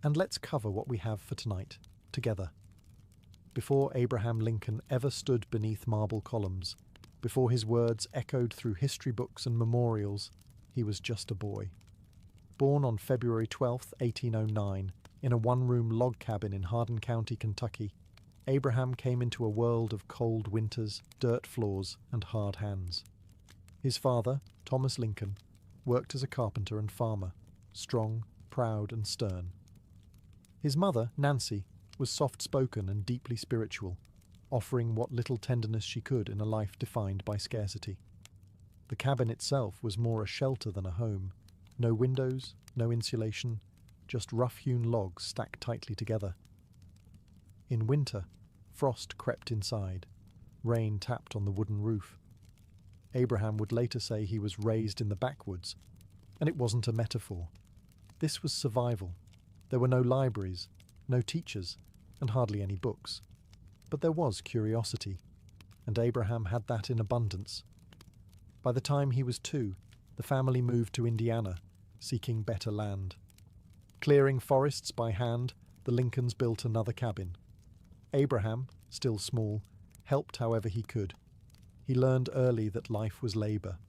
And let's cover what we have for tonight, together. Before Abraham Lincoln ever stood beneath marble columns, before his words echoed through history books and memorials, he was just a boy. Born on February 12, 1809, in a one-room log cabin in Hardin County, Kentucky, Abraham came into a world of cold winters, dirt floors, and hard hands. His father, Thomas Lincoln, worked as a carpenter and farmer, strong, proud, and stern. His mother, Nancy, was soft-spoken and deeply spiritual, offering what little tenderness she could in a life defined by scarcity. The cabin itself was more a shelter than a home. No windows, no insulation, just rough-hewn logs stacked tightly together. In winter, frost crept inside. Rain tapped on the wooden roof. Abraham would later say he was raised in the backwoods, and it wasn't a metaphor. This was survival. There were no libraries, no teachers, and hardly any books. But there was curiosity, and Abraham had that in abundance. By the time he was 2, the family moved to Indiana, seeking better land. Clearing forests by hand, the Lincolns built another cabin. Abraham, still small, helped however he could. He learned early that life was labour,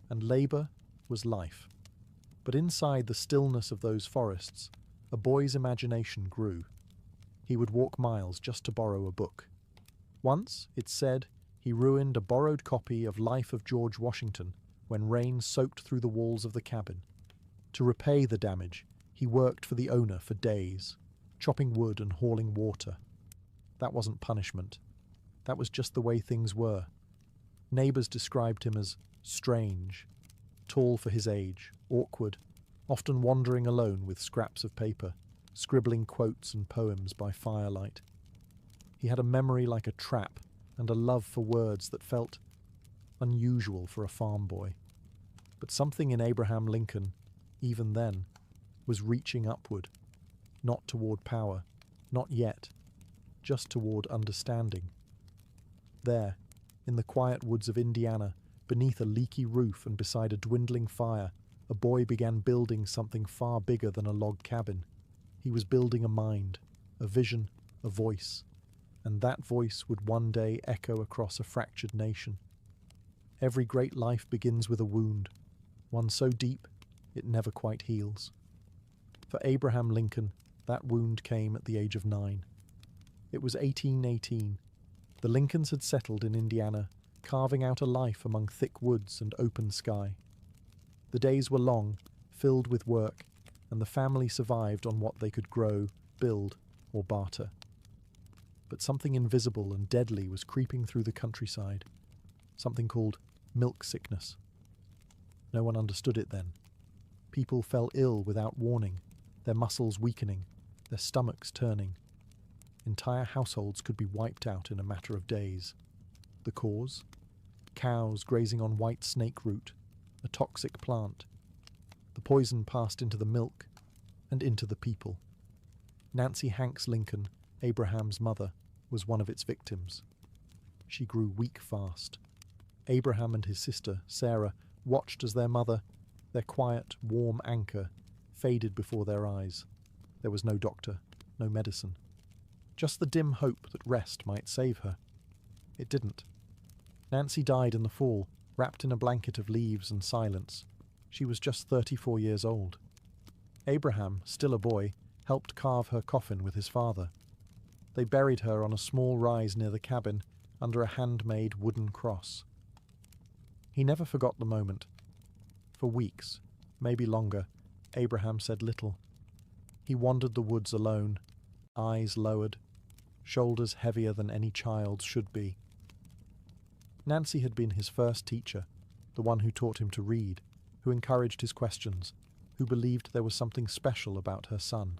and labour was life. But inside the stillness of those forests, a boy's imagination grew. He would walk miles just to borrow a book. Once, it's said, he ruined a borrowed copy of Life of George Washington when rain soaked through the walls of the cabin. To repay the damage, he worked for the owner for days, chopping wood and hauling water. That wasn't punishment. That was just the way things were. Neighbours described him as strange, tall for his age, awkward, often wandering alone with scraps of paper, scribbling quotes and poems by firelight. He had a memory like a trap and a love for words that felt unusual for a farm boy. But something in Abraham Lincoln, even then, was reaching upward, not toward power, not yet, just toward understanding. There, in the quiet woods of Indiana, beneath a leaky roof and beside a dwindling fire, a boy began building something far bigger than a log cabin. He was building a mind, a vision, a voice, and that voice would one day echo across a fractured nation. Every great life begins with a wound, one so deep it never quite heals. For Abraham Lincoln, that wound came at the age of 9. It was 1818. The Lincolns had settled in Indiana, carving out a life among thick woods and open sky. The days were long, filled with work, and the family survived on what they could grow, build, or barter. But something invisible and deadly was creeping through the countryside, something called milk sickness. No one understood it then. People fell ill without warning, their muscles weakening, their stomachs turning. Entire households could be wiped out in a matter of days. The cause? Cows grazing on white snake root, a toxic plant. The poison passed into the milk and into the people. Nancy Hanks Lincoln, Abraham's mother, was one of its victims. She grew weak fast. Abraham and his sister, Sarah, watched as their mother, their quiet, warm anchor, faded before their eyes. There was no doctor, no medicine. Just the dim hope that rest might save her. It didn't. Nancy died in the fall, wrapped in a blanket of leaves and silence. She was just 34 years old. Abraham, still a boy, helped carve her coffin with his father. They buried her on a small rise near the cabin, under a handmade wooden cross. He never forgot the moment. For weeks, maybe longer, Abraham said little. He wandered the woods alone, eyes lowered, shoulders heavier than any child's should be. Nancy had been his first teacher, the one who taught him to read, who encouraged his questions, who believed there was something special about her son.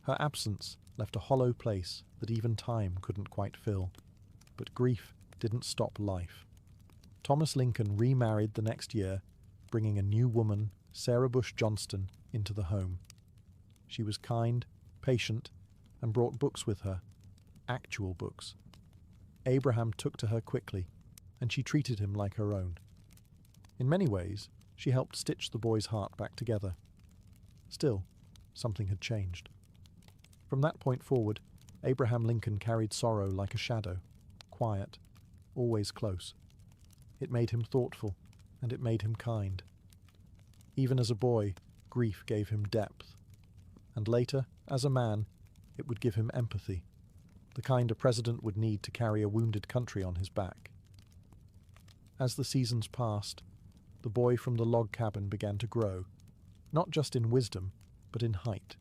Her absence left a hollow place that even time couldn't quite fill. But grief didn't stop life. Thomas Lincoln remarried the next year, bringing a new woman, Sarah Bush Johnston, into the home. She was kind, patient, and brought books with her, actual books. Abraham took to her quickly, and she treated him like her own. In many ways, she helped stitch the boy's heart back together. Still, something had changed. From that point forward, Abraham Lincoln carried sorrow like a shadow, quiet, always close. It made him thoughtful, and it made him kind. Even as a boy, grief gave him depth, and later, as a man, it would give him empathy, the kind a president would need to carry a wounded country on his back. As the seasons passed, the boy from the log cabin began to grow, not just in wisdom, but in height.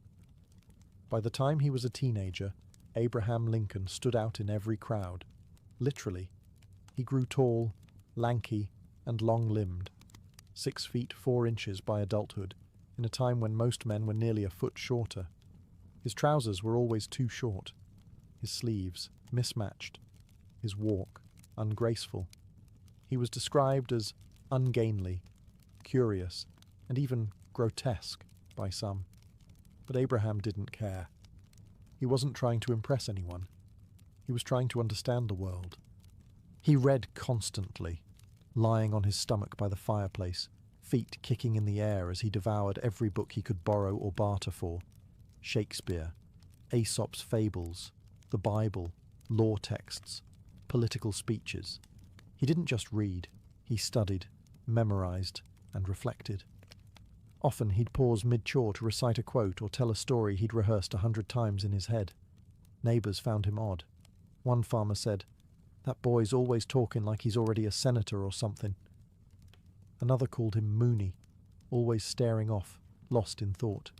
By the time he was a teenager, Abraham Lincoln stood out in every crowd. Literally, he grew tall, lanky, and long-limbed, 6 feet 4 inches by adulthood, in a time when most men were nearly a foot shorter. His trousers were always too short, his sleeves mismatched, his walk ungraceful. He was described as ungainly, curious, and even grotesque by some. But Abraham didn't care. He wasn't trying to impress anyone. He was trying to understand the world. He read constantly, lying on his stomach by the fireplace, feet kicking in the air as he devoured every book he could borrow or barter for. Shakespeare, Aesop's fables, the Bible, law texts, political speeches. He didn't just read, he studied, memorized, and reflected. Often he'd pause mid-chore to recite a quote or tell a story he'd rehearsed 100 times in his head. Neighbours found him odd. One farmer said, "That boy's always talking like he's already a senator or something." Another called him moony, always staring off, lost in thought.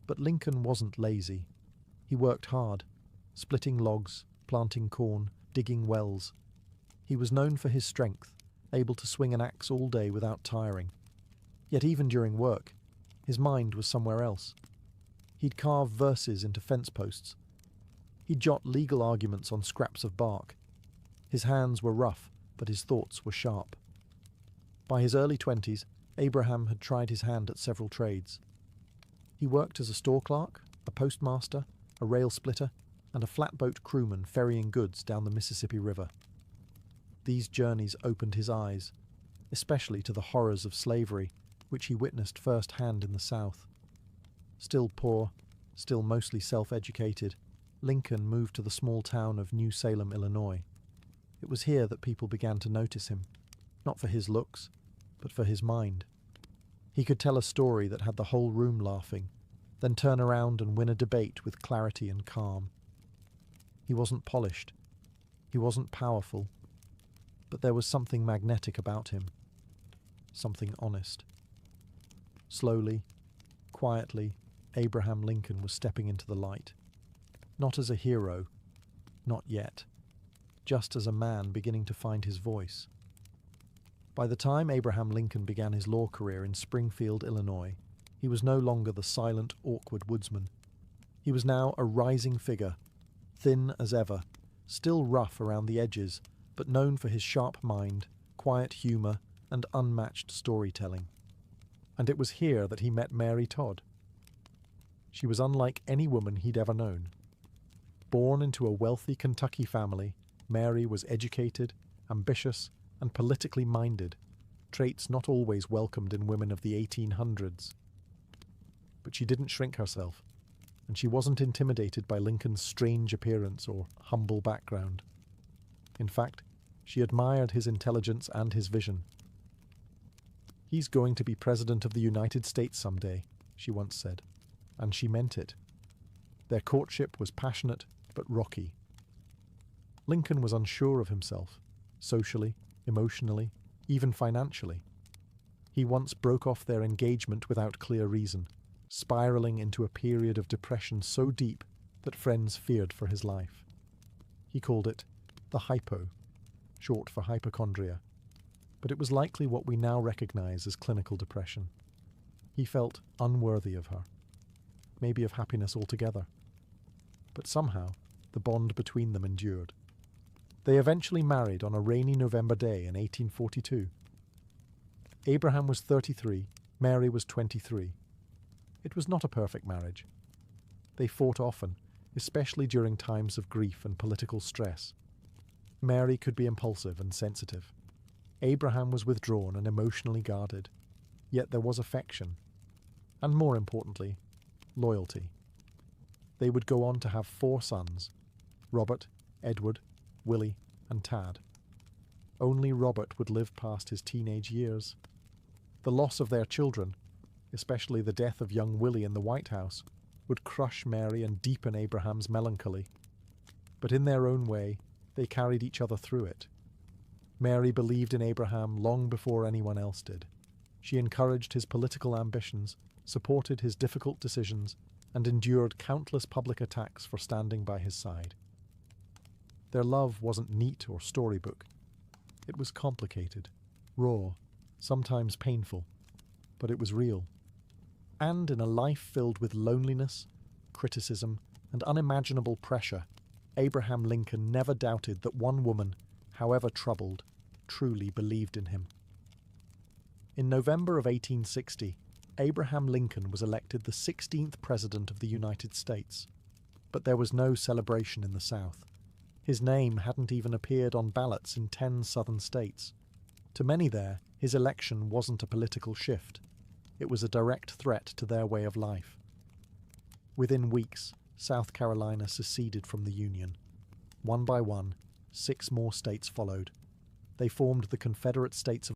But Lincoln wasn't lazy. He worked hard, splitting logs, planting corn, digging wells. He was known for his strength, able to swing an axe all day without tiring. Yet even during work, his mind was somewhere else. He'd carve verses into fence posts. He'd jot legal arguments on scraps of bark. His hands were rough, but his thoughts were sharp. By his early 20s, Abraham had tried his hand at several trades. He worked as a store clerk, a postmaster, a rail splitter, and a flatboat crewman ferrying goods down the Mississippi River. These journeys opened his eyes, especially to the horrors of slavery, which he witnessed first-hand in the South. Still poor, still mostly self-educated, Lincoln moved to the small town of New Salem, Illinois. It was here that people began to notice him, not for his looks, but for his mind. He could tell a story that had the whole room laughing, then turn around and win a debate with clarity and calm. He wasn't polished. He wasn't powerful. But there was something magnetic about him. Something honest. Slowly, quietly, Abraham Lincoln was stepping into the light. Not as a hero, not yet. Just as a man beginning to find his voice. By the time Abraham Lincoln began his law career in Springfield, Illinois, he was no longer the silent, awkward woodsman. He was now a rising figure, thin as ever, still rough around the edges, but known for his sharp mind, quiet humour, and unmatched storytelling. And it was here that he met Mary Todd. She was unlike any woman he'd ever known. Born into a wealthy Kentucky family, Mary was educated, ambitious, and politically minded, traits not always welcomed in women of the 1800s. But she didn't shrink herself, and she wasn't intimidated by Lincoln's strange appearance or humble background. In fact, she admired his intelligence and his vision. "He's going to be President of the United States someday," she once said, and she meant it. Their courtship was passionate but rocky. Lincoln was unsure of himself, socially, emotionally, even financially. He once broke off their engagement without clear reason, spiraling into a period of depression so deep that friends feared for his life. He called it the hypo, short for hypochondria, but it was likely what we now recognize as clinical depression. He felt unworthy of her, maybe of happiness altogether. But somehow, the bond between them endured. They eventually married on a rainy November day in 1842. Abraham was 33, Mary was 23. It was not a perfect marriage. They fought often, especially during times of grief and political stress. Mary could be impulsive and sensitive. Abraham was withdrawn and emotionally guarded. Yet there was affection. And more importantly, loyalty. They would go on to have 4 sons: Robert, Edward, Willie, and Tad. Only Robert would live past his teenage years. The loss of their children, especially the death of young Willie in the White House, would crush Mary and deepen Abraham's melancholy. But in their own way, they carried each other through it. Mary believed in Abraham long before anyone else did. She encouraged his political ambitions, supported his difficult decisions, and endured countless public attacks for standing by his side. Their love wasn't neat or storybook. It was complicated, raw, sometimes painful, but it was real. And in a life filled with loneliness, criticism, and unimaginable pressure, Abraham Lincoln never doubted that one woman, however troubled, truly believed in him. In November of 1860, Abraham Lincoln was elected the 16th President of the United States, but there was no celebration in the South. His name hadn't even appeared on ballots in 10 southern states. To many there, his election wasn't a political shift. It was a direct threat to their way of life. Within weeks, South Carolina seceded from the Union. One by one, 6 more states followed. They formed the Confederate States of